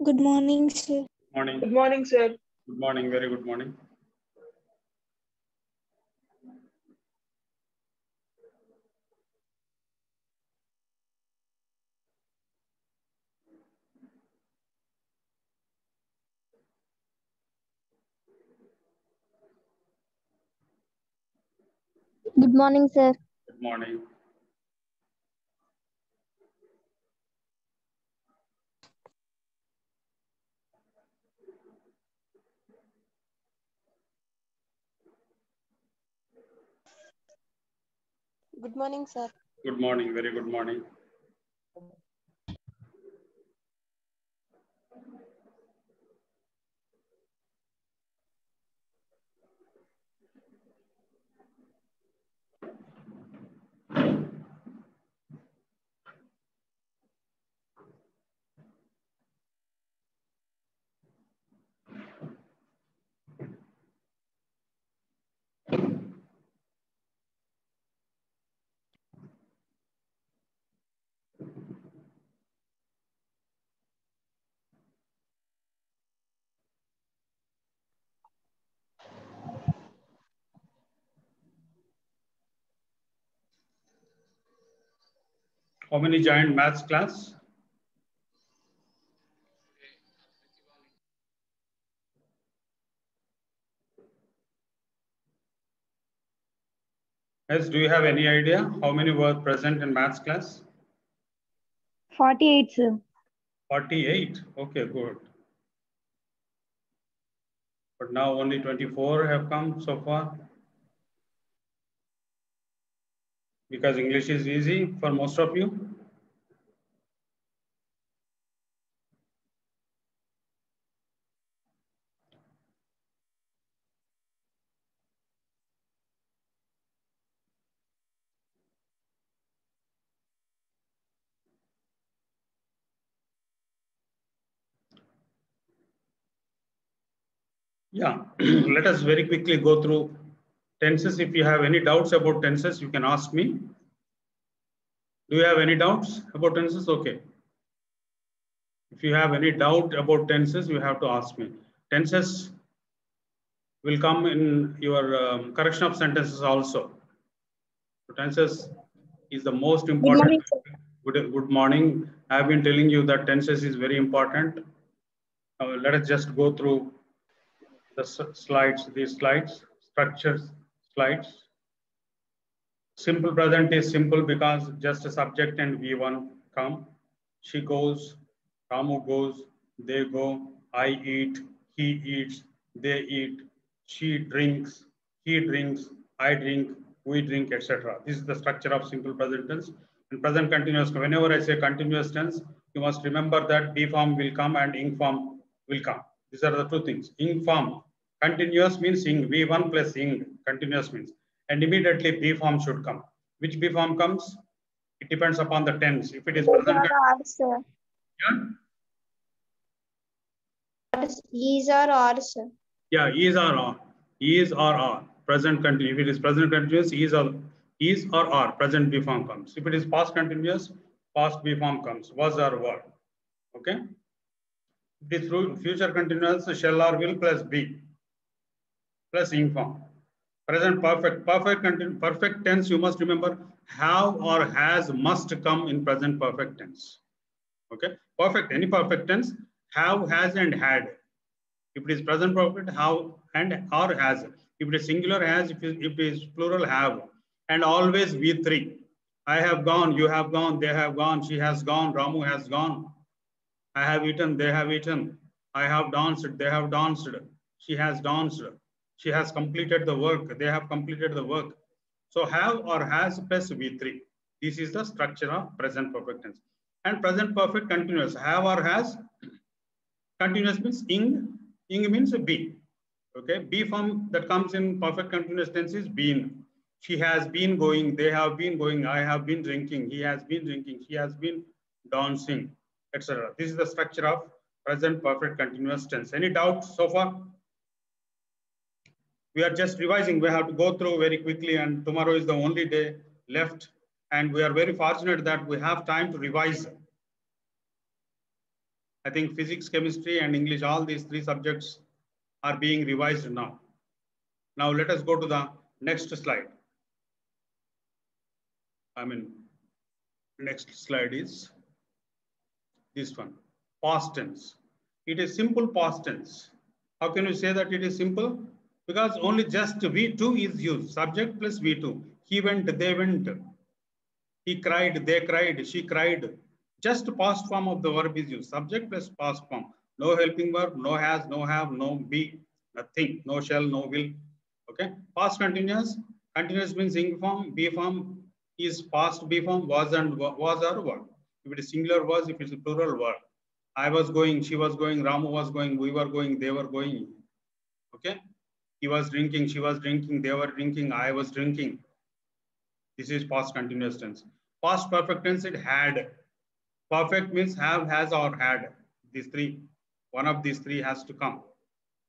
Good morning, sir. Morning. Good morning, sir. Good morning. Very good morning. Good morning, sir. Good morning. Good morning, sir. Good morning. Very good morning. How many joined maths class? Yes, do you have any idea how many were present in maths class? 48, sir. 48. Okay, good. But now only 24 have come so far. Because English is easy for most of you. Yeah, let us very quickly go through tenses. If you have any doubts about tenses, you can ask me. Do you have any doubts about tenses? Okay. If you have any doubt about tenses, you have to ask me. Tenses will come in your correction of sentences also. So tenses is the most important. Good morning. I have been telling you that tenses is very important. Let us just go through the slides, these slides, structures slides. Simple present is simple because just a subject and V1 come. She goes, Ramu goes, they go, I eat, he eats, they eat, she drinks, he drinks, I drink, we drink, etc. This is the structure of simple present tense. And present continuous, whenever I say continuous tense, you must remember that B form will come and ing form will come. These are the two things. Ing form, continuous means ing, V1 plus ing, continuous means. And immediately B form should come. Which B form comes? It depends upon the tense. If it is present, Is or are, sir. yeah, is or are. Is or are. Present continuous. If it is present continuous, is or are. Present B form comes. If it is past continuous, past B form comes. Was or were. Okay. If it is future continuous, shall or will plus B plus ing form. Present perfect. Perfect tense, you must remember, have or has must come in present perfect tense. Okay. Perfect. Any perfect tense, have, has, and had. If it is present perfect, have and or has. If it is singular, has. If it is plural, have. And always V3. I have gone, you have gone, they have gone, she has gone, Ramu has gone. I have eaten, they have eaten. I have danced, they have danced. She has danced. She has completed the work, they have completed the work. So have or has plus V3. This is the structure of present perfect tense. And present perfect continuous. Have or has. Continuous means ing. Ing means be. Okay. B form that comes in perfect continuous tense is been. She has been going. They have been going. I have been drinking. He has been drinking. She has been dancing, etc. This is the structure of present perfect continuous tense. Any doubts so far? We are just revising. We have to go through very quickly, and tomorrow is the only day left. And we are very fortunate that we have time to revise. I think physics, chemistry, and English, all these three subjects are being revised now. Now let us go to the next slide. Next slide is this one, past tense. It is simple past tense. How can you say that it is simple? Because only just V2 is used, subject plus V2. He went, they went. He cried, they cried, she cried. Just past form of the verb is used, subject plus past form. No helping verb, no has, no have, no be, nothing, no shall, no will. Okay, past continuous. Continuous means ing form, be form is past, be form, was and was or were. If it is singular was, if it is plural were. I was going, she was going, Ramu was going, we were going, they were going. Okay, he was drinking, she was drinking, they were drinking, I was drinking. This is past continuous tense. Past perfect tense, it had. Perfect means have, has, or had. These three, one of these three has to come.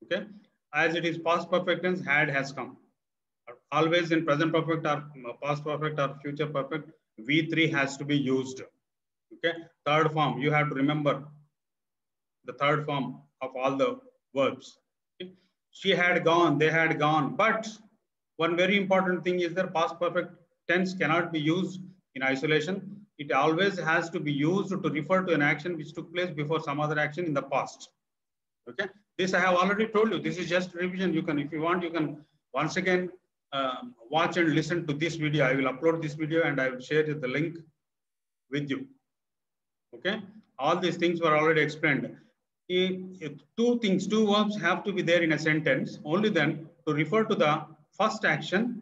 Okay, as it is past perfect tense, had, has come. Always in present perfect or past perfect or future perfect, V3 has to be used. Okay, third form, you have to remember the third form of all the verbs. Okay? She had gone, they had gone. But one very important thing is that past perfect tense cannot be used in isolation. It always has to be used to refer to an action which took place before some other action in the past. Okay, this I have already told you. This is just revision. You can, if you want, you can once again watch and listen to this video. I will upload this video and I will share the link with you. Okay, all these things were already explained. If two things, two verbs have to be there in a sentence. Only then to refer to the first action,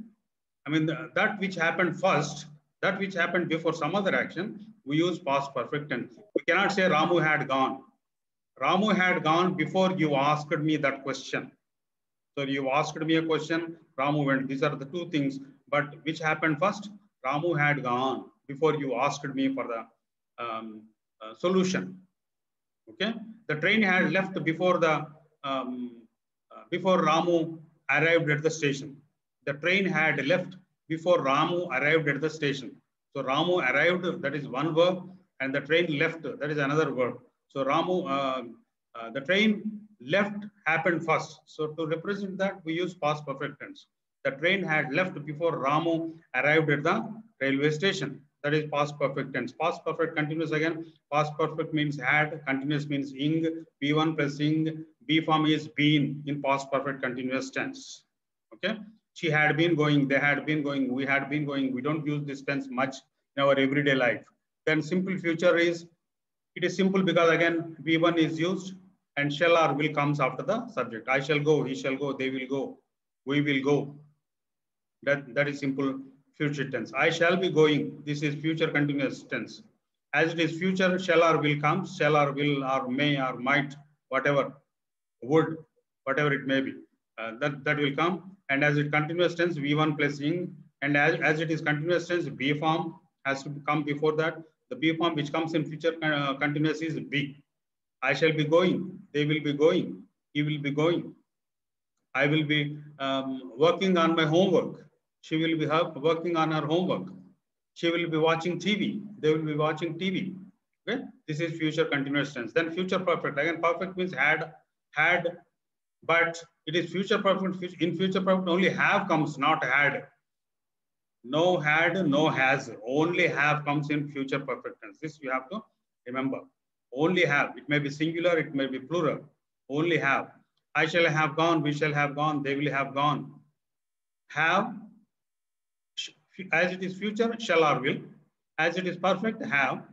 that which happened first, that which happened before some other action, we use past perfect tense. We cannot say Ramu had gone. Ramu had gone before you asked me that question. So you asked me a question, Ramu went. These are the two things. But which happened first? Ramu had gone before you asked me for the solution. Okay, the train had left before the before Ramu arrived at the station. The train had left before Ramu arrived at the station. So Ramu arrived, that is one verb, and the train left, that is another verb. So Ramu, the train left happened first. So to represent that, we use past perfect tense. The train had left before Ramu arrived at the railway station. That is past perfect tense. Past perfect continuous again. Past perfect means had, continuous means ing, B1 plus ing, B form is been in past perfect continuous tense. Okay. She had been going, they had been going, we had been going. We don't use this tense much in our everyday life. Then simple future is, it is simple because again, B1 is used and shall or will comes after the subject. I shall go, he shall go, they will go, we will go. That is simple future tense. I shall be going. This is future continuous tense. As it is future, shall or will comes, shall or will or may or might, whatever, would, whatever it may be. That will come. And as it continuous tense, V1 plus ing. And as it is continuous tense, B form has to come before that. The B form which comes in future continuous is be. I shall be going. They will be going. He will be going. I will be working on my homework. She will be working on her homework. She will be watching TV. They will be watching TV. Okay, this is future continuous tense. Then future perfect. Again, perfect means had, but it is future perfect. In future perfect, only have comes, not had. No had, no has. Only have comes in future perfect tense. This you have to remember. Only have. It may be singular, it may be plural. Only have. I shall have gone, we shall have gone, they will have gone. Have, as it is future, shall or will. As it is perfect, have.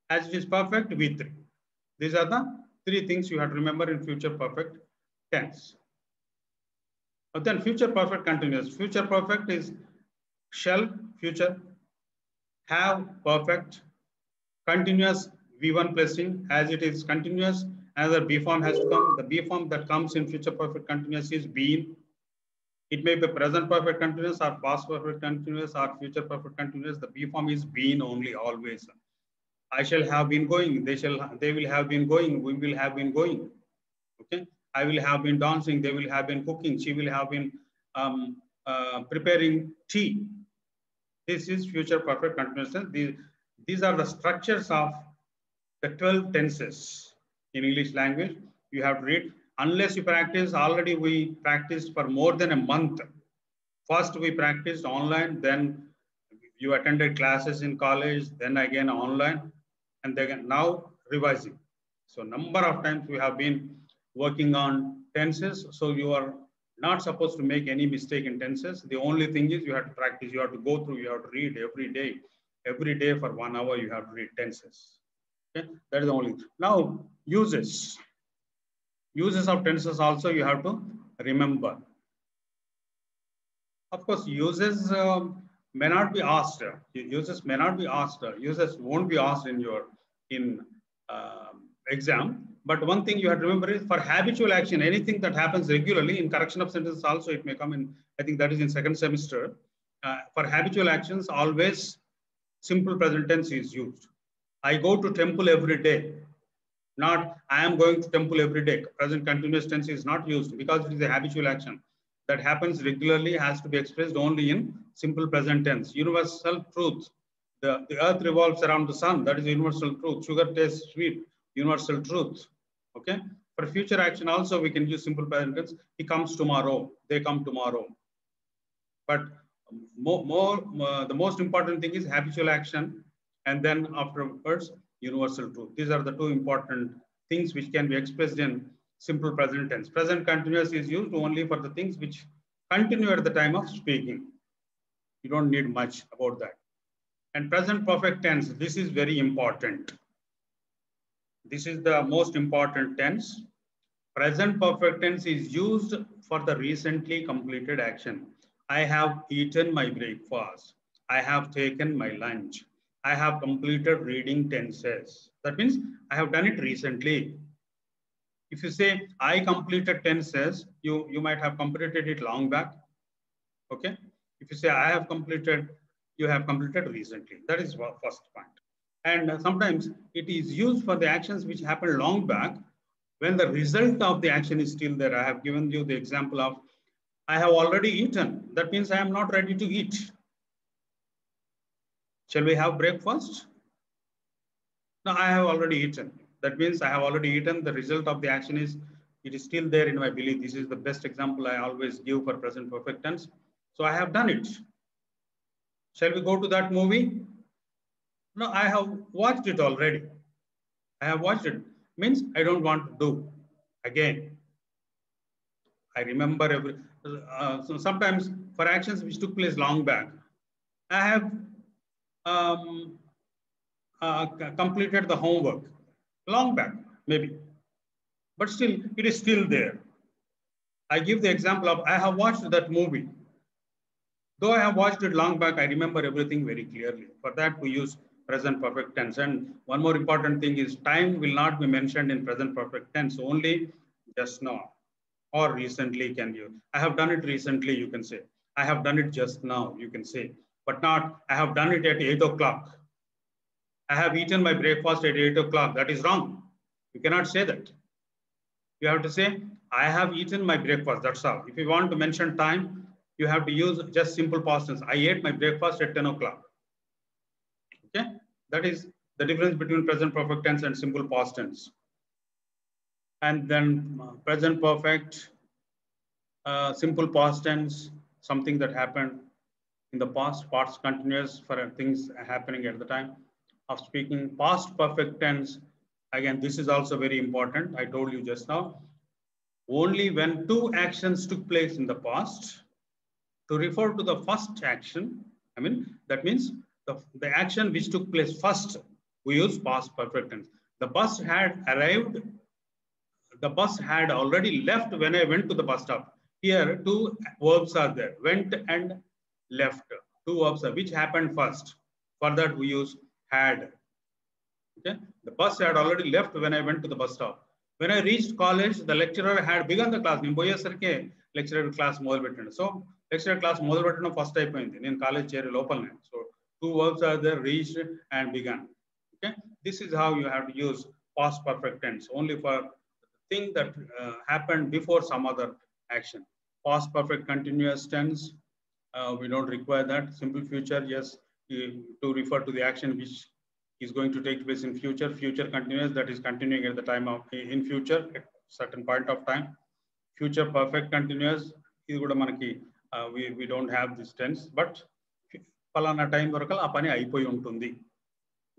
As it is perfect, V3. These are the three things you have to remember in future perfect tense. But then future perfect continuous. Future perfect is shall, future, have, perfect, continuous, V1 plus ing. As it is continuous, another B form has to come. The B form that comes in future perfect continuous is been. It may be present perfect continuous or past perfect continuous or future perfect continuous. The B form is been only, always. I shall have been going. They will have been going. We will have been going. Okay. I will have been dancing. They will have been cooking. She will have been preparing tea. This is future perfect continuous tense. These are the structures of the 12 tenses. in English language. You have to read. Unless you practice, already we practiced for more than a month. First we practiced online, then you attended classes in college, then again online, and then now revising. So number of times we have been working on tenses. So you are not supposed to make any mistake in tenses. The only thing is you have to practice, you have to go through, you have to read every day for 1 hour, you have to read tenses. Okay, that is the only. Now uses of tenses also you have to remember. Of course, uses may not be asked. Uses may not be asked. Uses won't be asked in your exam. But one thing you have to remember is for habitual action, anything that happens regularly in correction of sentences also it may come in. I think that is in second semester. For habitual actions, always simple present tense is used. I go to temple every day. Not I am going to temple every day. Present continuous tense is not used because it is a habitual action that happens regularly, has to be expressed only in simple present tense. Universal truth. The earth revolves around the sun. That is universal truth. Sugar tastes sweet. Universal truth. Okay. For future action also we can use simple present tense. He comes tomorrow. They come tomorrow. But the most important thing is habitual action, and then afterwards universal truth. These are the two important things which can be expressed in simple present tense. Present continuous is used only for the things which continue at the time of speaking. You don't need much about that. And present perfect tense, this is very important. This is the most important tense. Present perfect tense is used for the recently completed action. I have eaten my breakfast. I have taken my lunch. I have completed reading tenses. That means I have done it recently. If you say I completed tenses, you might have completed it long back. Okay. If you say I have completed, you have completed recently. That is first point. And sometimes it is used for the actions which happened long back when the result of the action is still there. I have given you the example of I have already eaten. That means I am not ready to eat. Shall we have breakfast? No, I have already eaten. That means I have already eaten. The result of the action is, it is still there in my belly. This is the best example I always give for present perfect tense. So I have done it. Shall we go to that movie? No, I have watched it already. I have watched it. Means I don't want to do again. I remember every, so sometimes for actions which took place long back, I have completed the homework long back, maybe, but still it is still there. I give the example of I have watched that movie. Though I have watched it long back, I remember everything very clearly. For that, we use present perfect tense. And one more important thing is time will not be mentioned in present perfect tense, only just now or recently can you. I have done it recently, you can say. I have done it just now, you can say. But not, I have done it at 8 o'clock. I have eaten my breakfast at 8 o'clock. That is wrong. You cannot say that. You have to say, I have eaten my breakfast. That's all. If you want to mention time, you have to use just simple past tense. I ate my breakfast at 10 o'clock. Okay. That is the difference between present perfect tense and simple past tense. And then present perfect, simple past tense, something that happened in the past, past continuous for things happening at the time of speaking. Past perfect tense, again, this is also very important. I told you just now, only when two actions took place in the past, to refer to the first action, that means the action which took place first, we use past perfect tense. The bus had arrived, the bus had already left when I went to the bus stop. Here, two verbs are there, went and left. Two verbs are, which happened first. For that, we use had. Okay? The bus had already left when I went to the bus stop. When I reached college, the lecturer had begun the class. Lecturer class model. So, lecturer class model first type in college chair local. So, two verbs are there, reached and began. Okay? This is how you have to use past perfect tense, only for thing that happened before some other action. Past perfect continuous tense, we don't require that. Simple future, yes, to refer to the action which is going to take place in future. Future continuous, that is continuing at the time of in future at certain point of time. Future perfect continuous is kuda manaki we don't have this tense, but palana time varaku aa pani ayipoyi untundi.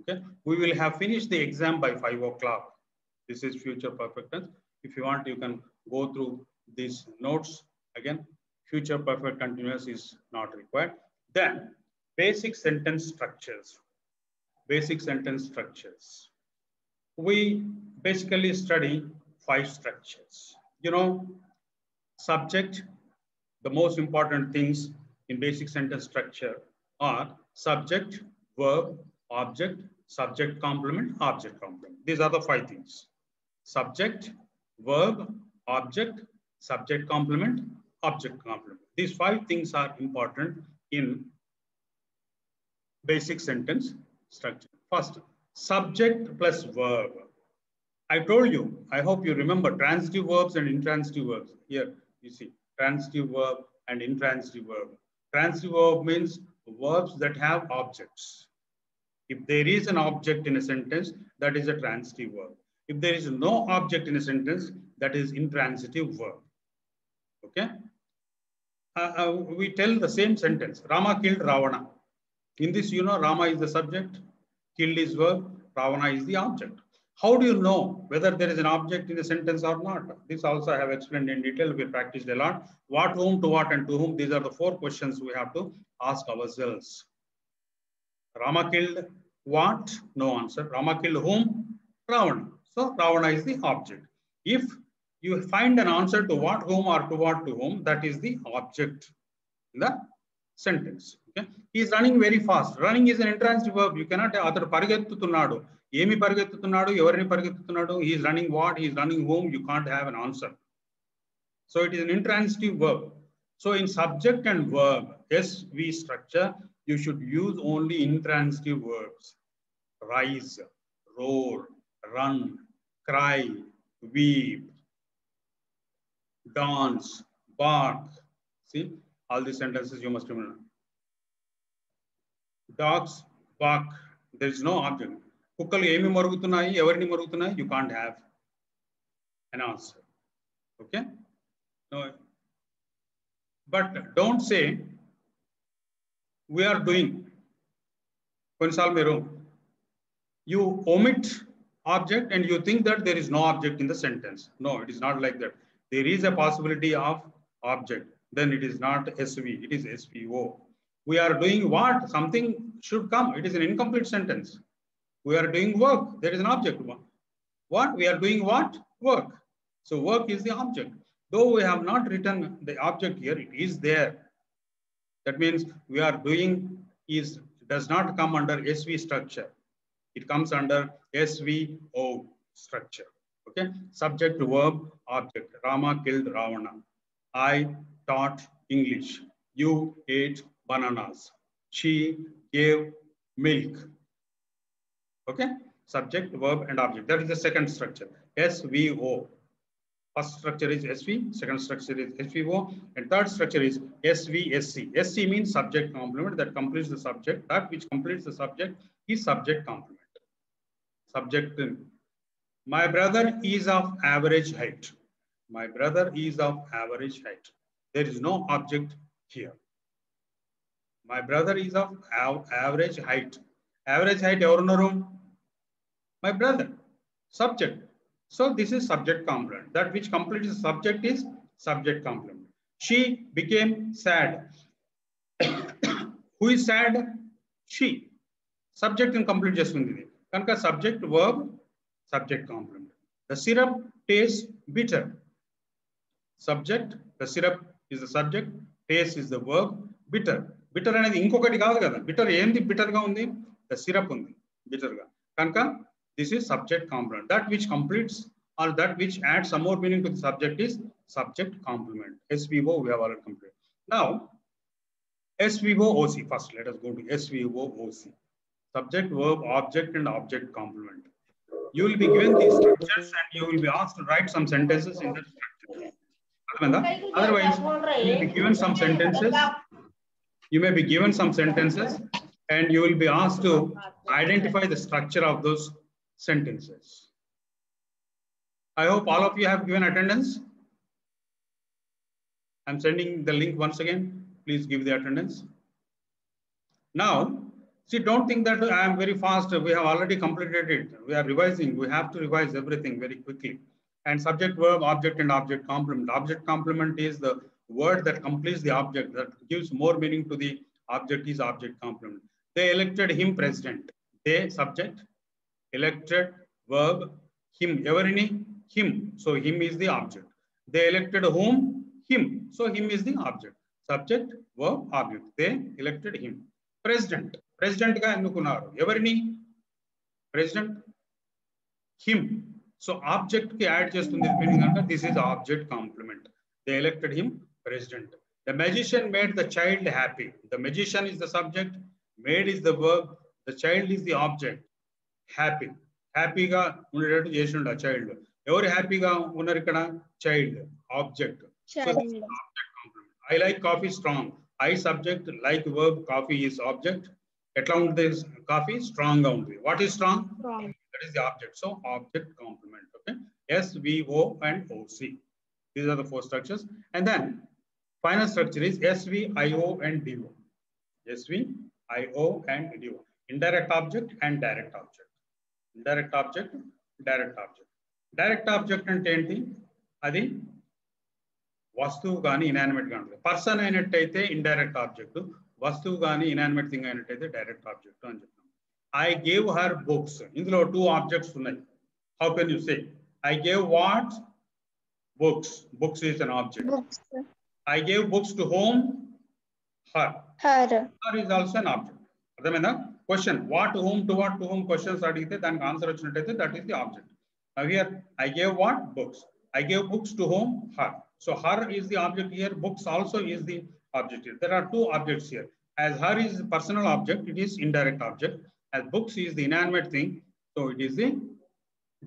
Okay, we will have finished the exam by 5 o'clock. This is future perfect tense. If you want, you can go through these notes again. Future perfect continuous is not required. Then basic sentence structures. Basic sentence structures. We basically study 5 structures. You know, subject, the most important things in basic sentence structure are subject, verb, object, subject complement, object complement. These are the 5 things. Subject, verb, object, subject complement, object complement. These 5 things are important in basic sentence structure. First, subject plus verb. I told you, I hope you remember transitive verbs and intransitive verbs. Here you see transitive verb and intransitive verb. Transitive verb means verbs that have objects. If there is an object in a sentence, that is a transitive verb. If there is no object in a sentence, that is intransitive verb. Okay? We tell the same sentence. Rama killed Ravana. In this, you know, Rama is the subject, killed is verb, Ravana is the object. How do you know whether there is an object in a sentence or not? This also I have explained in detail. We practiced a lot. What, whom, to what, and to whom. These are the 4 questions we have to ask ourselves. Rama killed what? No answer. Rama killed whom? Ravana. So Ravana is the object. If you find an answer to what, whom, or to what, to whom, that is the object in the sentence. Okay? He is running very fast. Running is an intransitive verb. You cannot atadu parigettutunnadu. Emi parigettutunnadu, evarini parigettutunnadu. He is running what? He is running whom? You can't have an answer. So it is an intransitive verb. So in subject and verb, SV structure, you should use only intransitive verbs. Rise, roar, run, cry, weep, dance, bark. See, all these sentences you must remember. Dogs bark. There is no object. Kukkalu emi marugutunnayi, evarini marugutunnayi, you can't have an answer. Okay? No. But don't say we are doing. You omit object and you think that there is no object in the sentence. No, it is not like that. There is a possibility of object. Then it is not SV, it is SVO. We are doing what? Something should come. It is an incomplete sentence. We are doing work. There is an object. What? We are doing what? Work. So work is the object. Though we have not written the object here, it is there. That means we are doing does not come under SV structure. It comes under SVO structure. Okay. Subject, verb, object. Rama killed Ravana. I taught English. You ate bananas. She gave milk. Okay. Subject, verb, and object. That is the second structure. SVO. First structure is SV, second structure is SVO, and third structure is SVSC. SC means subject complement, that completes the subject. That which completes the subject is subject complement. Subject. My brother is of average height. My brother is of average height. There is no object here. My brother is of average height. Average height evarunaru? My brother. Subject. So this is subject complement. That which completes the subject is subject complement. She became sad. Who is sad? She. Subject and complete just one. Kanka subject, verb, subject complement. The syrup tastes bitter. Subject, the syrup is the subject, taste is the verb, bitter. Bitter అనేది ఇంకొకటి కాదు కదా. Bitter ఏంది bitter గా ఉంది? The syrup ఉంది bitter గా. Kanka this is subject complement. That which completes or that which adds some more meaning to the subject is subject complement. SVO we have already completed. Now SVO OC first. Let us go to SVO OC. Subject, verb, object, and object complement. You will be given these structures and you will be asked to write some sentences in that structure. Otherwise, you will be given some sentences. You may be given some sentences and you will be asked to identify the structure of those sentences. I hope all of you have given attendance. I'm sending the link once again. Please give the attendance. Now, see, don't think that I am very fast. We have already completed it. We are revising. We have to revise everything very quickly. And subject, verb, object, and object complement. Object complement is the word that completes the object, that gives more meaning to the object, is object complement. They elected him president. They, subject, elected, verb, him. Every him. So him is the object. They elected whom? Him. So him is the object. Subject, verb, object. They elected him. President. President ga ennukunnaru. Everini? President. Him. So object ki add chestundi meaning anta this is object complement. They elected him president. The magician made the child happy. The magician is the subject. Made is the verb. The child is the object. Happy. Happy ga undettu chesunda child. Evaru happy ga unnaru ikkada? Child. Object. So object complement. I like coffee strong. I subject, like verb, coffee is object. Etla undi coffee strong ga undi. What is strong? Strong. That is the object. So object complement. Okay. S, V, O, and O, C. These are the four structures. And then final structure is S, V, I, O, and D, O. S, V, I, O, and D, O. Indirect object and direct object. Indirect object, direct object. Direct object and enti adi వస్తువు కానీ inanimate గా ఉంటుంది. Person అయినట్టయితే indirect object, వస్తువు కానీ inanimate thing అయినట్టయితే direct object అని చెప్తాం. I gave her books. ఇందులో టూ ఆబ్జెక్ట్స్ ఉన్నాయి. How can you say? I gave what? Books. Books is an object. I gave books to whom? Her. Her is also an object. అర్థమైందా? Question what, whom, to what, to whom questions అడిగితే దానికి answer వచ్చినట్టయితే that is the object. Now here I gave what? Books. I gave books to whom? Her. So her is the object here. Books also is the object here. There are two objects here. As her is personal object, it is indirect object. As books is the inanimate thing, so it is the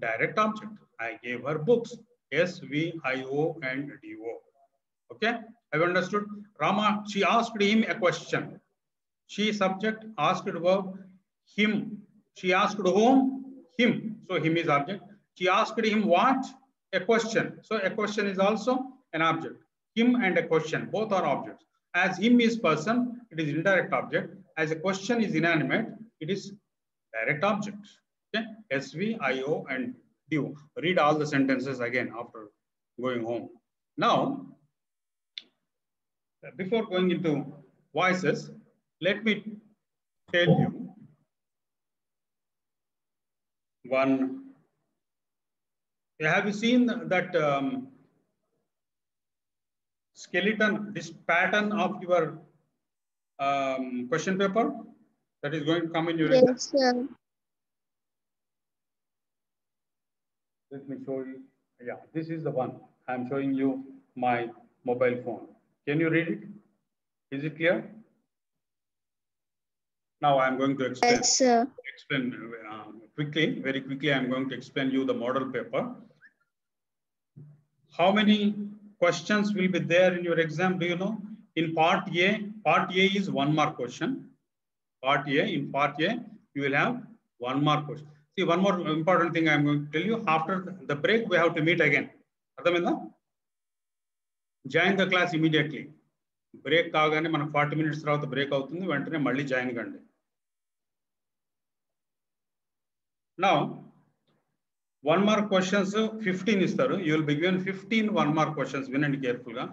direct object. I gave her books. S, V, I, O, and D, O. Okay, have you understood? Rama, she asked him a question. She subject, asked verb, him. She asked whom? Him. So him is object. She asked him what? A question. So a question is also an object. Him and a question, both are objects. As him is person, it is indirect object. As a question is inanimate, it is direct object. Okay? S, V, I, O, and D, O. Read all the sentences again after going home. Now, before going into voices, let me tell you one. Have you seen that skeleton, this pattern of your question paper that is going to come in your exam? Yes, sir. Let me show you. Yeah, this is the one. I am showing you my mobile phone. Can you read it? Is it clear? Now I am going to explain. Yes, sir. Explain quickly, very quickly. I am going to explain you the model paper. How many questions will be there in your exam? Do you know? In part A is 1 mark question. In part A, you will have 1 mark question. See, one more important thing I am going to tell you. After the break, we have to meet again. Join the class immediately. Break kaagane mana 40 minutes tarvata break avutundi, ventane malli join kandi. Now, 1 mark questions 15 istaru. You will be given 15 1 mark questions. Vinandi careful ga.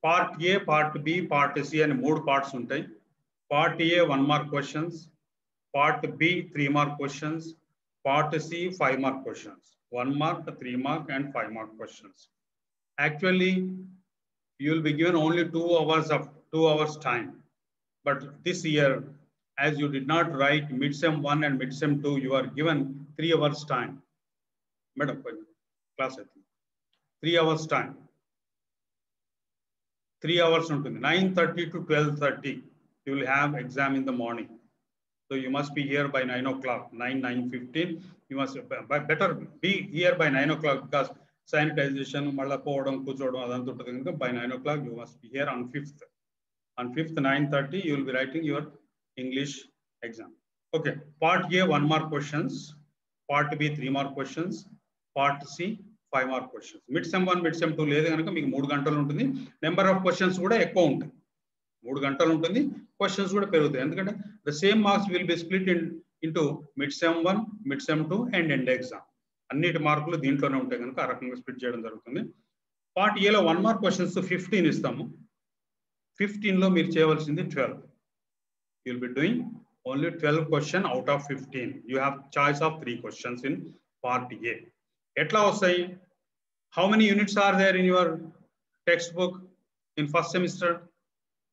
Part A, part B, part C and 3 parts untai. Part A 1 mark questions, part B 3 mark questions, part C 5 mark questions. 1 mark, 3 mark and 5 mark questions. Actually, you will be given only 2 hours time. But this year, as you did not write midsem 1 and midsem 2, you are given 3 hours time. Madam, class 3 hours time. 3 hours ఉంటుంది. 9:30 to 12:30. You will have exam in the morning. So you must be here by 9 o'clock, 9:15. You must better be here by 9 o'clock because sanitization, malla povadam, kuchodam adantu untadi kanka by 9 o'clock you must be here on 5th. On 5th 9:30 you will be writing your English exam. Okay, part A 1 mark questions, part B 3 mark questions, part C 5 mark questions. Mid sem 1 mid sem 2 లేదు కనుక మీకు 3 గంటలు ఉంటుంది. Number of questions కూడా ఎక్కువ ఉంటాయి. 3 గంటలు ఉంటుంది, క్వశ్చన్స్ కూడా పెరుగుతాయి. ఎందుకంటే the same marks will be split into mid sem 1 mid sem 2 and end exam. అన్నిటి మార్కులు దీంట్లోనే ఉంటాయి కనుక ఆ రకంగా స్ప్లిట్ చేయడం జరుగుతుంది. పార్ట్ ఏలో 1 మార్క్ క్వశ్చన్స్ 15 ఇస్తాము. 15 లో మీరు చేయవలసింది 12. You will be doing only 12 question out of 15. You have choice of 3 questions in part A. ఎట్లా వస్తాయి? How many units are there in your text book in first semester?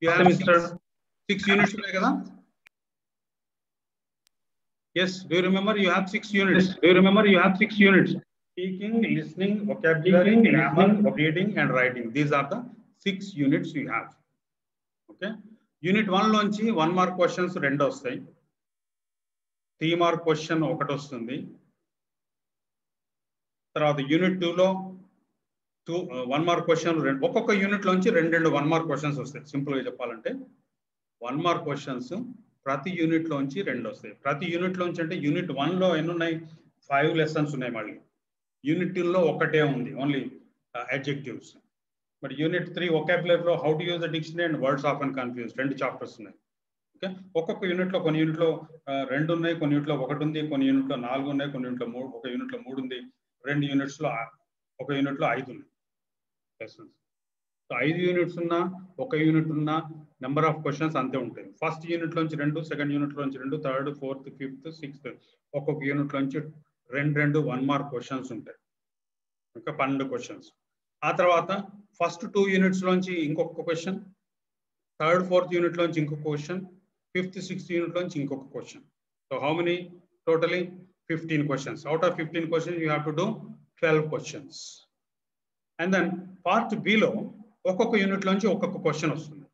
You have six units కదా? Yes, do you remember you have 6 units? Do you remember you have 6 units? Speaking, listening, vocabulary, grammar, reading and writing. These are the 6 units you have. Okay? Unit 1 లోంచి 1 mark questions 2 వస్తాయి. 3 mark question 1 వస్తుంది. తర్వాత unit 2 లో 1 mark question ఒక్కొక్క unit లోంచి 2 1 mark questions వస్తాయి. Simple గా చెప్పాలంటే 1 మార్క్ క్వశ్చన్స్ ప్రతి యూనిట్ లోంచి 2 వస్తాయి. ప్రతి యూనిట్ లోంచి అంటే యూనిట్ 1 లో ఎన్ని ఉన్నాయి? 5 లెసన్స్ ఉన్నాయి. మళ్ళీ యూనిట్ 2 లో ఒకటే ఉంది, only adjectives. But unit 3 vocabulary లో how to use the dictionary and words of and confuse 2 chapters ఉన్నాయి. ఓకే, ఒక్కొక్క యూనిట్ లో కొన్ని యూనిట్ లో 2 ఉన్నాయి, కొన్ని యూనిట్ లో 1 ఉంది, కొన్ని యూనిట్ లో 4 ఉన్నాయి, కొన్ని యూనిట్ లో 3, ఒక యూనిట్ లో 3 ఉంది, 2 యూనిట్స్ లో ఒక యూనిట్ లో 5 ఉన్నాయి లెసన్స్. సో 5 యూనిట్స్ ఉన్నా, ఒక యూనిట్ ఉన్నా నెంబర్ ఆఫ్ క్వశ్చన్స్ అంతే ఉంటాయి. ఫస్ట్ యూనిట్ లోంచి 2, సెకండ్ యూనిట్ లోంచి 2, థర్డ్, ఫోర్త్, ఫిఫ్త్, సిక్స్త్ ఒక్కొక్క యూనిట్ లోంచి 2 1 మార్క్ క్వశ్చన్స్ ఉంటాయి. ఇంకా 12 క్వశ్చన్స్. ఆ తర్వాత ఫస్ట్ 2 యూనిట్స్ లోంచి ఇంకొక క్వశ్చన్, థర్డ్, ఫోర్త్ యూనిట్ లోంచి ఇంకొక క్వశ్చన్, ఫిఫ్త్, సిక్స్త్ యూనిట్ లోంచి ఇంకొక question. So how many? Totally 15 questions. Out of 15 questions, you have to do 12 questions. And then part B లో ఒక్కొక్క యూనిట్ లోంచి ఒక్కొక్క క్వశ్చన్ వస్తుంది.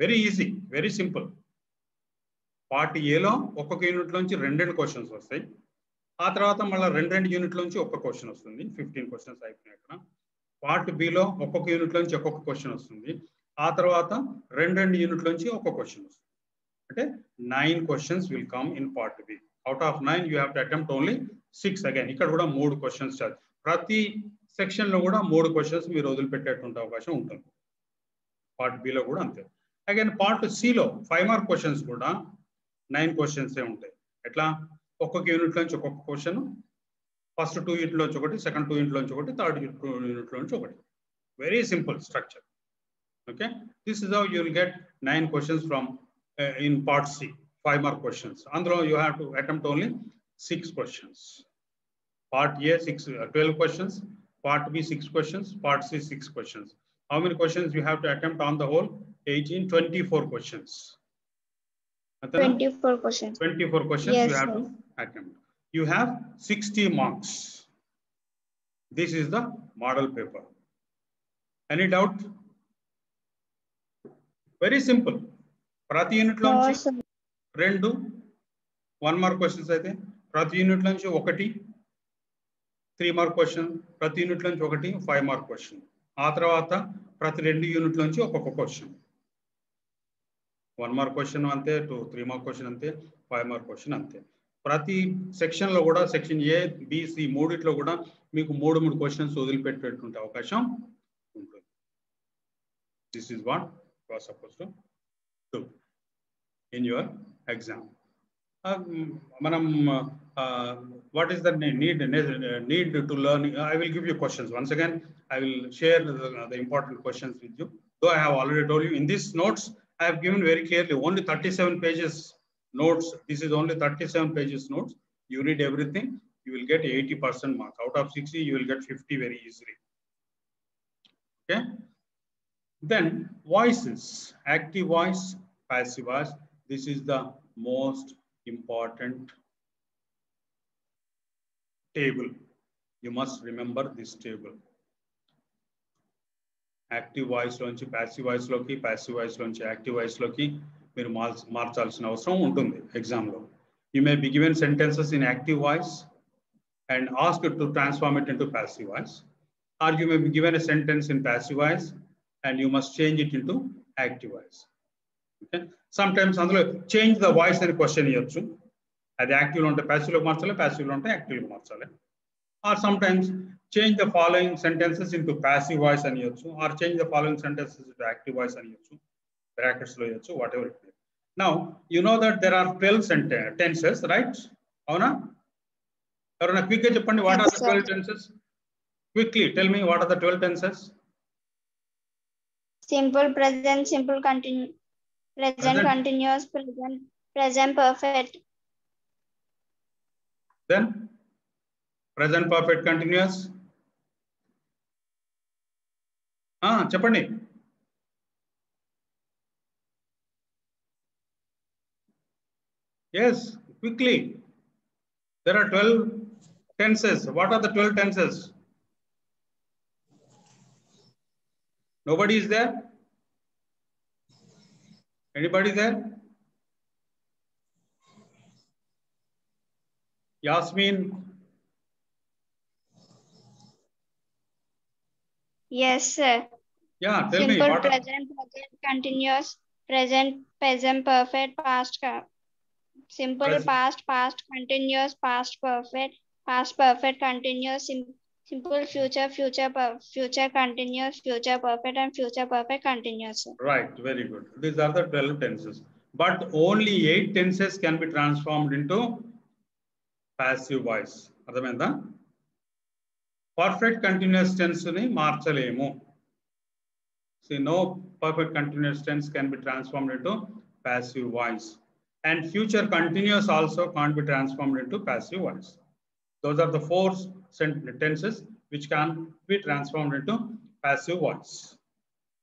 Very easy, very simple. Part ఏలో ఒక్కొక్క యూనిట్ లోంచి 2 క్వశ్చన్స్ వస్తాయి. ఆ తర్వాత మళ్ళీ 2 యూనిట్ లోంచి ఒక్క క్వశ్చన్ వస్తుంది. 15 క్వశ్చన్స్ అయిపోయినాయి అక్కడ. పార్ట్ బిలో ఒక్కొక్క యూనిట్ లోంచి ఒక్కొక్క క్వశ్చన్ వస్తుంది. ఆ తర్వాత 2 యూనిట్ లోంచి ఒక్క క్వశ్చన్ వస్తుంది. అంటే 9 questions will come in part B. Out of 9 you have to attempt only 6 again. ఇక్కడ కూడా 3 క్వశ్చన్స్ చాలు. ప్రతి సెక్షన్ లో కూడా 3 క్వశ్చన్స్ మీరు వదిలిపెట్టేటువంటి అవకాశం ఉంటుంది. పార్ట్ బిలో కూడా అంతే. అగైన్ పార్ట్ సిలో 5 మార్క్ క్వశ్చన్స్ కూడా 9 క్వశ్చన్స్ ఉంటాయి. ఎట్లా? ఒక్కొక్క యూనిట్ లోంచి ఒక్కొక్క క్వశ్చన్, ఫస్ట్ 2 యూనిట్ లోంచి ఒకటి, సెకండ్ 2 యూనిట్ లోంచి ఒకటి, థర్డ్ 2 యూనిట్ లోంచి ఒకటి. Very simple structure. Okay, this is how you will get 9 questions from in part C, 5 mark questions. Andro you have to attempt only 6 questions. Part A 12 questions, part B 6 questions, part C 6 questions. How many questions you have to attempt on the whole? 24 questions. 24 questions. 24 questions yes, you have to attempt. You have 60 marks. This is the model paper. Any doubt? Very simple. ప్రతి unit లోంచి 2 1 mark questions అయితే, ప్రతి unit నుంచి 1 3 mark question, ప్రతి unit నుంచి 1 5 mark question. ఆ తర్వాత ప్రతి 2 యూనిట్ నుంచి ఒక్కొక్క క్వశ్చన్. 1 మార్క్ క్వశ్చన్ అంతే, 2 3 మార్క్ క్వశ్చన్ అంతే, 5 మార్క్ క్వశ్చన్ అంతే. ప్రతి సెక్షన్ లో కూడా సెక్షన్ ఏ బి సి మూడిట్లో కూడా మీకు 3 క్వశ్చన్స్ వదిలిపెట్టేటువంటి అవకాశం ఉంటుంది. This is what you are suppose to do in your exam. What is the need to learn? I will give you questions. Once again, I will share the important questions with you. Though I have already told you in these notes, I have given very clearly only 37 pages notes. This is only 37 pages notes. You read everything, you will get 80% mark. Out of 60, you will get 50 very easily. Okay. Then voices, active voice, passive voice. This is the most important table. You must remember this table. Active voice లోంచి passive voice లోకి, passive voice లోంచి active voice లోకి మీరు మార్చాల్సిన అవసరం ఉంటుంది exam లో. You may be given sentences in active voice and asked to transform it into passive voice, or you may be given a sentence in passive voice and you must change it into active voice. Okay sometimes అందులో change the voice అని question ఇవ్వచ్చు. అది యాక్టివ్లో ఉంటే ప్యాసివ్లోకి మార్చాలి, ప్యాసివ్లో ఉంటే యాక్టివ్లోకి మార్చాలి. Or sometimes change the following sentences into passive voice అని ఇవ్వచ్చు, or change the following sentences into active voice అని ఇవ్వచ్చు, బ్రాకెట్స్లో ఇవ్వచ్చు, whatever it may. Now you know that there are 12 tenses, right? అవునా? ఎవరైనా క్విక్గా చెప్పండి, what are the 12 tenses? Quickly tell me, what are the 12 tenses? Simple present, simple present continuous, present perfect. Then present perfect continuous. చెప్పండి. Yes, quickly. There are 12 tenses. What are the 12 tenses? Nobody is there? Anybody there? Yasmin? Yes, sir. Yeah, tell simple me. Simple present, present continuous, present perfect, past. Simple Present. past continuous, past perfect continuous, simple future continuous, future perfect, and future perfect continuous. Right, very good. These are the 12 tenses. But only 8 tenses can be transformed into passive voice. అర్థమైందా? Perfect continuous tense ni మార్చలేము. See, no perfect continuous tense can be transformed into passive voice. And future continuous also can't be transformed into passive voice. Those are the 4 tenses which can be transformed into passive voice.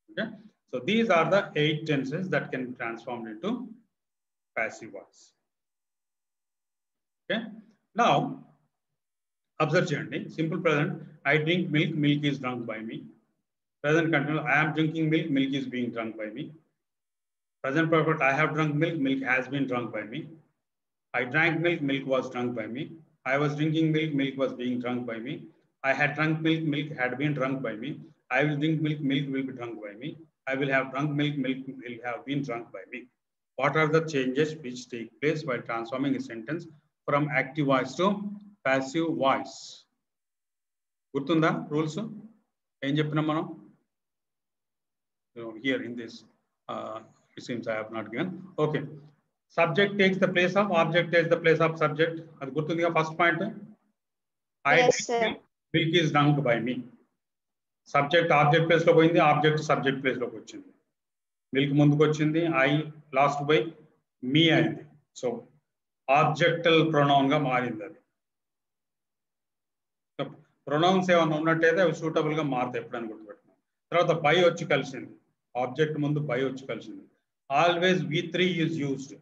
Okay? So these are the 8 tenses that can be transformed into passive voice. Okay? Now, observe cheyandi. Simple present, I drink milk, milk is drunk by me. Present continuous, I am drinking milk, milk is being drunk by me. Present perfect, I have drunk milk, milk has been drunk by me. I drank milk, milk was drunk by me. I was drinking milk, milk was being drunk by me. I had drunk milk, milk had been drunk by me. I will drink milk, milk will be drunk by me. I will have drunk milk, milk will have been drunk by me. What are the changes which take place while transforming a sentence from active voice to passive voice? Gurtunda rules? Em cheppinam manam? Here in this, it seems I have not given. Okay. Subject takes the place of, object takes the place of subject. Adi gurtundiga first point. Yes, sir. Milk is drunk by me. Subject object place lo poyindi, object subject place lo vachindi. Milk munduku vachindi, I last by me ayindi. So objectal pronoun ga marindi adi. So pronouns ఏమన్నా ఉన్నట్టయితే అవి suitable గా మారుతాయి ఎప్పుడని గుర్తుపెట్టుకోండి. తర్వాత by వచ్చి కలిసింది, object ముందు బై వచ్చి కలిసింది. Always V3 is used.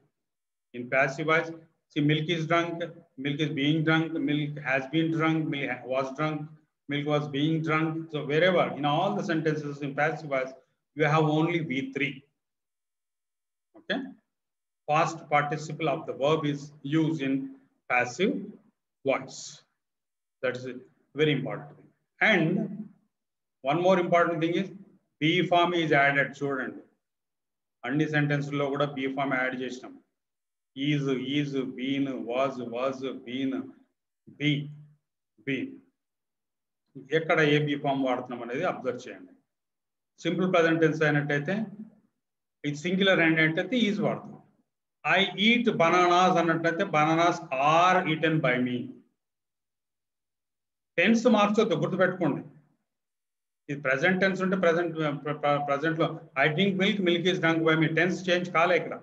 In passive voice, see, milk is drunk, milk is being drunk, milk has been drunk, milk was drunk, milk was being drunk. So wherever, in all the sentences in passive voice, you have only V3. Okay? Past participle of the verb is used in passive voice. That is a very important thing. And one more important thing is be form is added. చూడండి, అన్ని sentence లో కూడా be form add చేసినాం. Is, been, was, been, be. ఎక్కడ A B form వాడుతున్నాం అనేది observe చేయండి. Simple present tense అయినట్టయితే, ఇది సింగులర్ అయినట్టయితే ఈజ్ వాడుతున్నాం. ఐ ఈట్ బనానాస్ అన్నట్టయితే bananas are eaten by me. Tense మార్చొద్దు, గుర్తుపెట్టుకోండి. ఇది ప్రెజెంట్ టెన్స్ ఉంటే ప్రెజెంట్ లో I drink milk, milk is drunk by me. Tense change కాలే ఇక్కడ,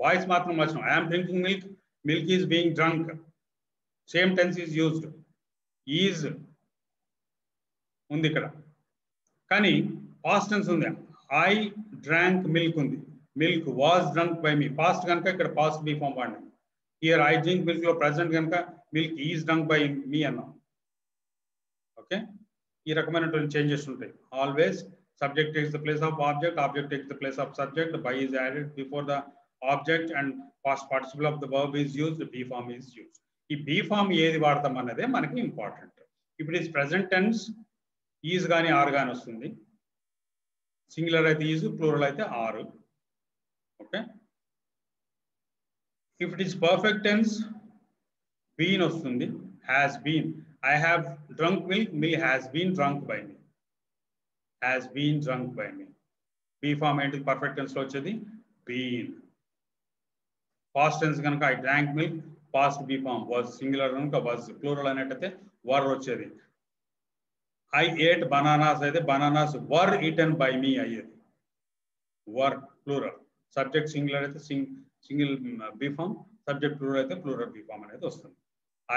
వాయిస్ మాత్రం మార్చడం. I am drinking milk, milk is being drunk. Same tense is used. Is ఉంది ఇక్కడ, కానీ పాస్ట్ టెన్స్ ఉంది. ఐ డ్రాంక్ మిల్క్ ఉంది, milk was drunk by me. Past కనుక ఇక్కడ పాస్ట్ బీ ఫామ్ వాడినాం. హియర్ ఐ డ్రింక్ మిల్క్ లో present కనుక milk is drunk by me అన్నాం. ఓకే, ఈ రకమైనటువంటి చేంజెస్ ఉంటాయి. Always subject takes the place of object, object takes the place of subject, by is added before the object and past participle of the verb is used, B form is used. ఈ B form ఏది వాడతాం అన్నదే మనకి important. ఇప్పుడు is present tense is కానీ are కానీ వస్తుంది. Singular అయితే ఈజ్, ప్లూరల్ అయితే ఆరు. Okay. If it is perfect tense, been వస్తుంది, has been. I have drunk milk, milk has been drunk by me. Has been drunk by me. Be form ఏంటి perfect tense లో వచ్చేది been. Past tense కనుక I drank milk, past be form was singular కనుక was plural అనేటైతే were వచ్చేది. I ate bananas అయితే bananas were eaten by me అయ్యేది. Were plural. Subject singular అయితే single be form, subject plural అయితే plural be form అనేది వస్తుంది.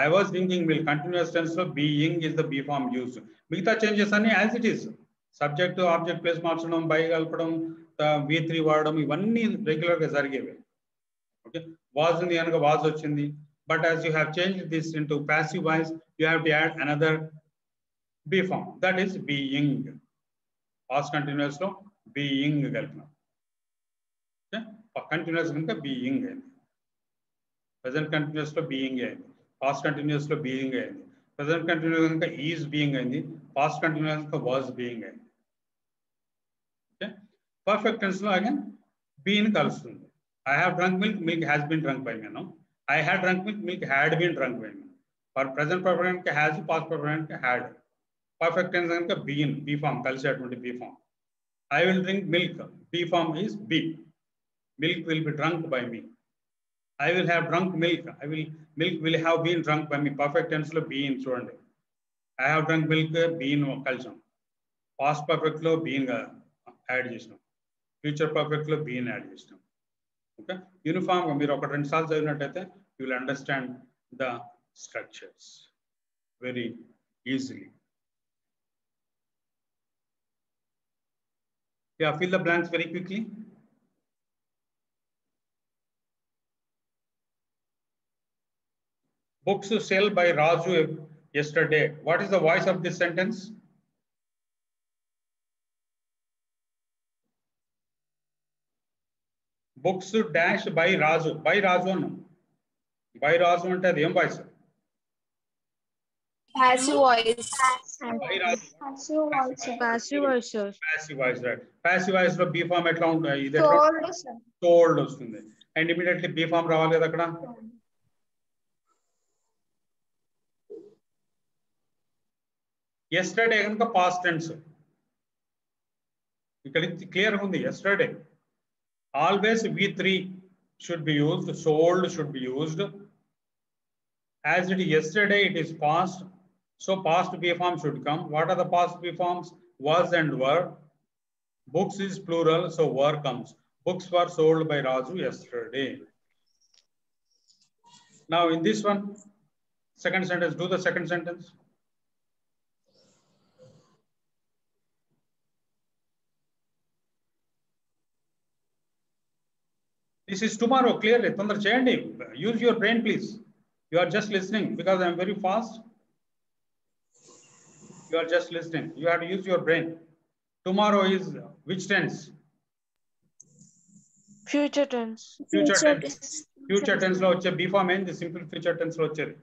I was drinking milk. Continuous tense లో being is the be form used. మిగతా changes అన్ని as it is. Subject object place మార్చడం, by కలపడం, V3 వాడడం, ఇవన్నీ రెగ్యులర్ గా జరిగేవి. ఓకే, వాజ్ ఉంది కనుక వాజ్ వచ్చింది. But as you have change this into passive voice, you have to add another be form, that is being. Past continuous లో బీయింగ్ కలిపినాం. ఓకే, కంటిన్యూస్ కనుక బీయింగ్ అయింది. ప్రెసెంట్ కంటిన్యూస్ లో బీయింగ్ అయింది. పాస్ట్ కంటిన్యూస్ లో బీయింగ్ అయింది. ప్రెసెంట్ కంటిన్యూస్ కనుక ఈజ్ బీయింగ్ అయింది. పాస్ట్ కంటిన్యూస్ కనుక వాజ్ బీయింగ్ అయింది. ఓకే, పర్ఫెక్ట్ టెన్స్ లో అగైన్ బీన్ కలుస్తుంది. I have drunk milk, milk has been drunk by me. No, I had drunk milk, milk had been drunk by me. For present perfect has, past perfect had. Perfect tense కనుక been, be form కలిసేటువంటి be form. I will drink milk, be form is be. Milk will be drunk by me. I will have drunk milk, milk will have been drunk by me. Perfect tense లో been చూడండి. I have drunk milk, been కలిసాం. Past perfect లో been add చేసినాం. Future perfect లో been add చేసినాం. Okay, uniform గా మీరు ఒక 2 సార్లు చదివినట్టయితే you will understand the structures very easily. Yeah, fill the blanks very quickly. Books sell by Raju yesterday. What is the voice of this sentence? Books dash by Raju. By Raju అన్న. By Raju అంటే అది ఏం voice? Passive voice. By Raju. Passive voice. Passive voice, sir. Passive voice, right? Passive voice లో B form ఎట్లా ఉంటుంది? ఇది Told, sir. told వస్తుంది. And immediately B form రావాలి కదా అక్కడ. Yesterday కనుక past tense. ఇక్కడ క్లియర్ ఉంది yesterday. Always V3 should be used, sold should be used. As it is yesterday, it is past, so past B form should come. What are the past B forms? Was and were. Books is plural, so were comes. Books were sold by Raju yesterday. Now in this one, second sentence, do the second sentence. This is tomorrow, clearly. Tondar cheyandi. Use your brain, please. You are just listening because I am very fast. You are just listening. You have to use your brain. Tomorrow is which tense? Future tense. Future tense. Future tense lo వచ్చే B form ఏంది? Simple future tense లో వచ్చేది.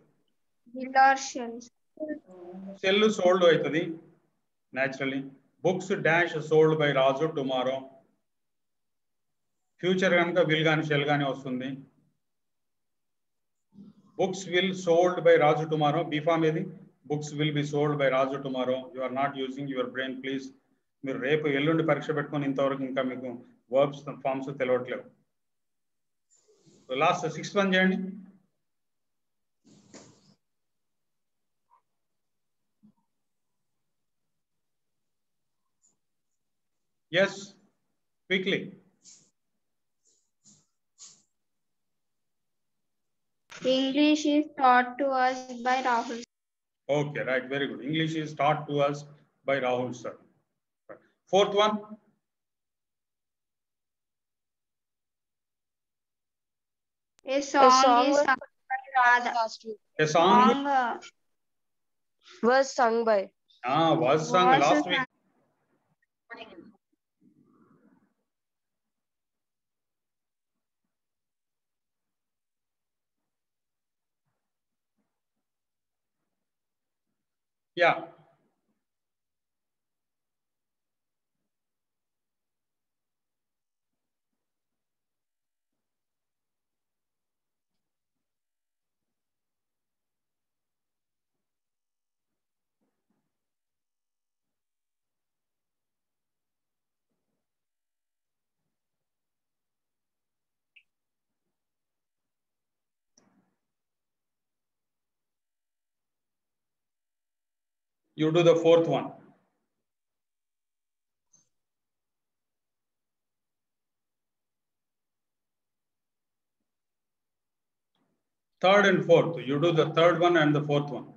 Sell sold అవుతుంది naturally. Books dash sold by Raju tomorrow. Future కనుక will గాని shall గాని వస్తుంది. Books will sold by Raju tomorrow. B form ఏది? Books will be sold by Raju tomorrow. You are not using your brain, please. మీరు రేపు ఎల్లుండి పరీక్ష పెట్టుకొని ఇంతవరకు ఇంకా మీకు వర్బ్స్ ఫార్మ్స్ తెలియట్లేవు. లాస్ట్ 6th one చేయండి. Yes, quickly. English is taught to us by Rahul. Okay, right, very good. English is taught to us by Rahul sir. 4th one. A song is sung by Radha. Last week. A song Was sung by. Was sung Was last sung. week. Yeah. You do the fourth one. Third and fourth. You do the third one and the fourth one.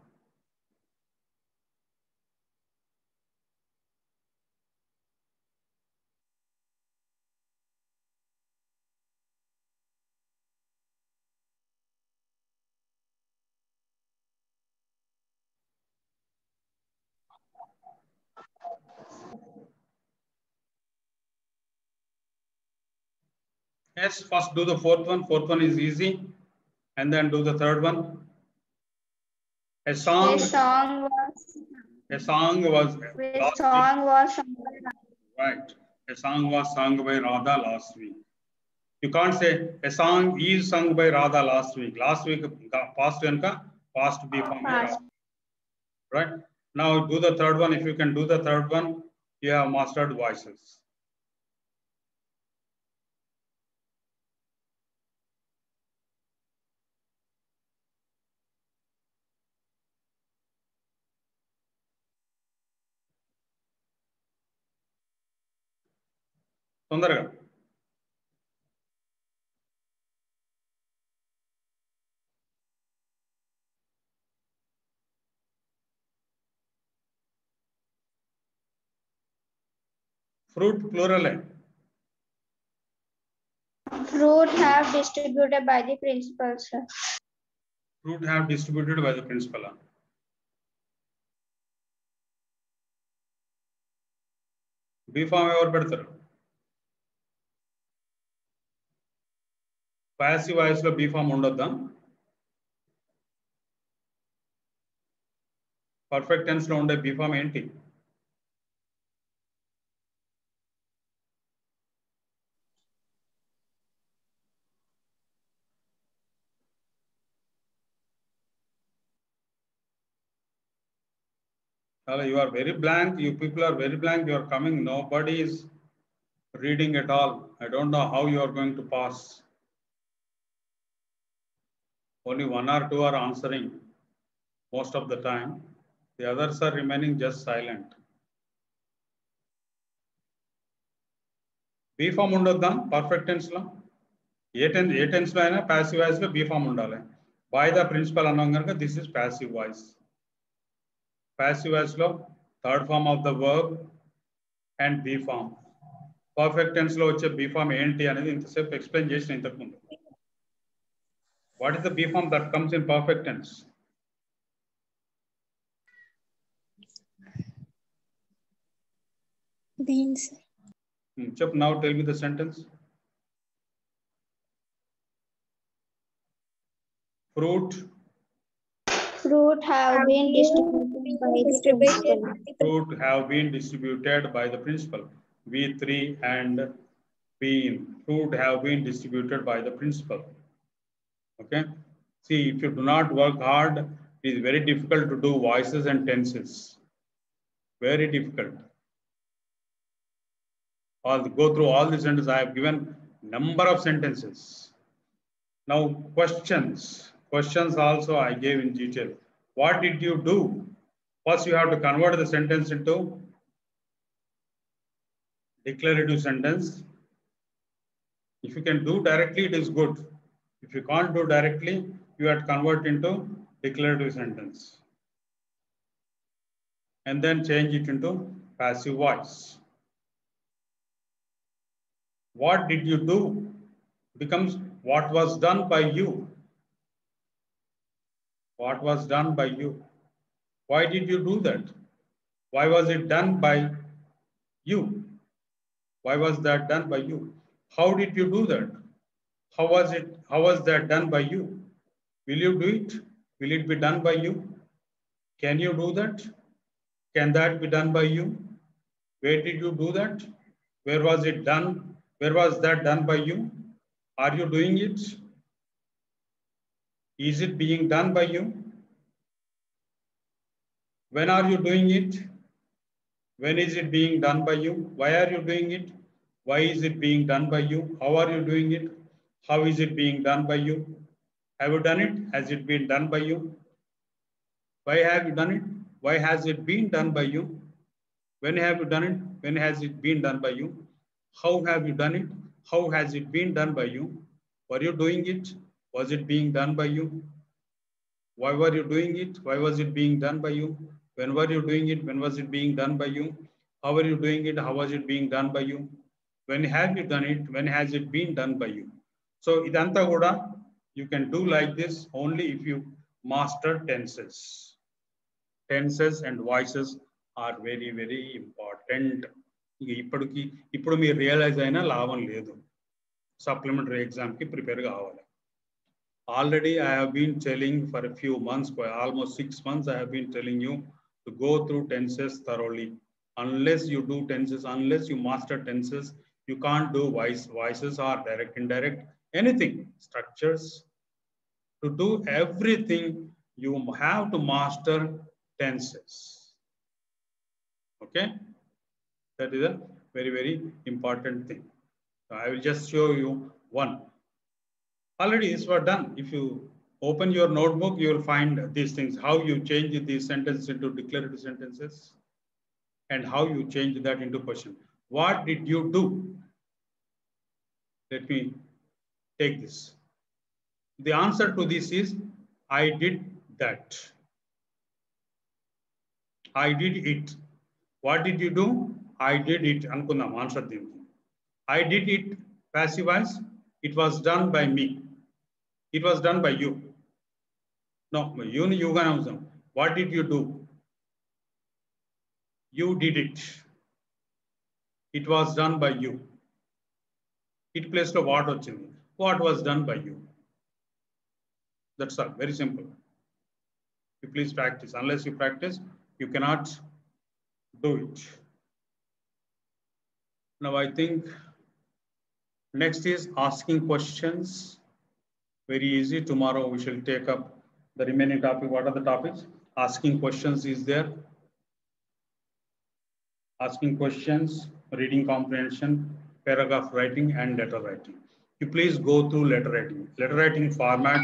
Yes, first do the fourth one. Fourth one is easy. And then do the third one. A song. A song was. A song was. A song was sung by. Right. A song was sung by Radha last week. You can't say a song is sung by Radha last week. Last week, past enka, past be from right. Now do the third one. If you can do the third one, you have mastered voices. తొందరగా. Fruit plural. Fruit have distributed by the principal, sir. Fruit have distributed by the principal. B form ఎవరు పెడతారు? Passive voice లో B form ఉండొద్దా? Perfect tense లో ఉండే B form ఏంటి? You are very blank. You people are very blank. You are coming. Nobody is reading at all. I don't know how you are going to pass. Only one or two are answering most of the time. The others are remaining just silent. B form ఉండొద్దా perfect tense లో? ఏ tense లో అయినా passive voice లో B form ఉండాలి. By the principal అన్నాం కనుక this is passive voice. Passive voice లో third form of the verb and B form. Perfect tense లో వచ్చే B form ఏంటి అనేది ఇంతసేపు ఎక్స్ప్లెయిన్ చేసిన ఇంతకు ముందు. What is the B form that comes in perfect tense? Beans. Chap, now tell me the sentence. Fruit have been distributed by the principal. Fruit have been distributed by the principal. V3 and bean. Fruit have been distributed by the principal. Okay. See, if you do not work hard, it is very difficult to do voices and tenses. Very difficult. Go through all the sentences. I have given number of sentences. Now questions. Questions also I gave in detail. What did you do? First, you have to convert the sentence into declarative sentence. If you can do directly, it is good. If you can't do directly, you have to convert into declarative sentence. And then change it into passive voice. What did you do? Becomes what was done by you. What was done by you? Why did you do that? Why was it done by you? Why was that done by you? How did you do that? How was that done by you? Will you do it? Will it be done by you? Can you do that? Can that be done by you? Where did you do that? Where was it done? Where was that done by you? Are you doing it? Is it being done by you? When are you doing it? When is it being done by you? Why are you doing it? Why is it being done by you? How are you doing it? How is it being done by you? Have you done it? Has it been done by you? Why have you done it? Why has it been done by you? When have you done it? When has it been done by you? How have you done it? How has it been done by you? Were you doing it? Was it being done by you? Why were you doing it? Why was it being done by you? When were you doing it? When was it being done by you? How are you doing it? How was it being done by you? When have you done it? When has it been done by you? So idantha kuda you can do like this only if you master tenses. Tenses and voices are very, very important. ఇప్పుడు మీరు realise అయినా లాభం లేదు. Supplementary ఎగ్జామ్కి prepare కావాలి. Already I have been telling for a few months, for almost 6 months, I have been telling you to go through tenses thoroughly. Unless you do tenses, unless you master tenses, you can't do voices or direct, indirect, anything, structures. To do everything, you have to master tenses. Okay? That is a very, very important thing. So I will just show you one. Already these were done. If you open your notebook, you will find these things, how you change these sentences into declarative sentences and how you change that into question. What did you do? Let me take this. The answer to this is, I did that. I did it. What did you do? I did it. Anukundam, answer them. I did it, passive voice. It was done by me. It was done by you. No, you can answer. What did you do? You did it. It was done by you. It placed a what ochindi. What was done by you? That's all. Very simple. You please practice. Unless you practice, you cannot do it. Now I think next is asking questions. Very easy. Tomorrow we shall take up the remaining topic. What are the topics? Asking questions is there. Asking questions, reading comprehension, paragraph writing, and letter writing. You please go through letter writing. Letter writing format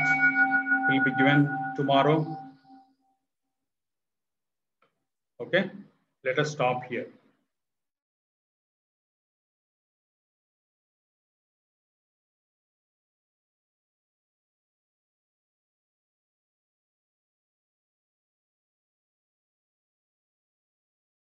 will be given tomorrow. Okay, let us stop here.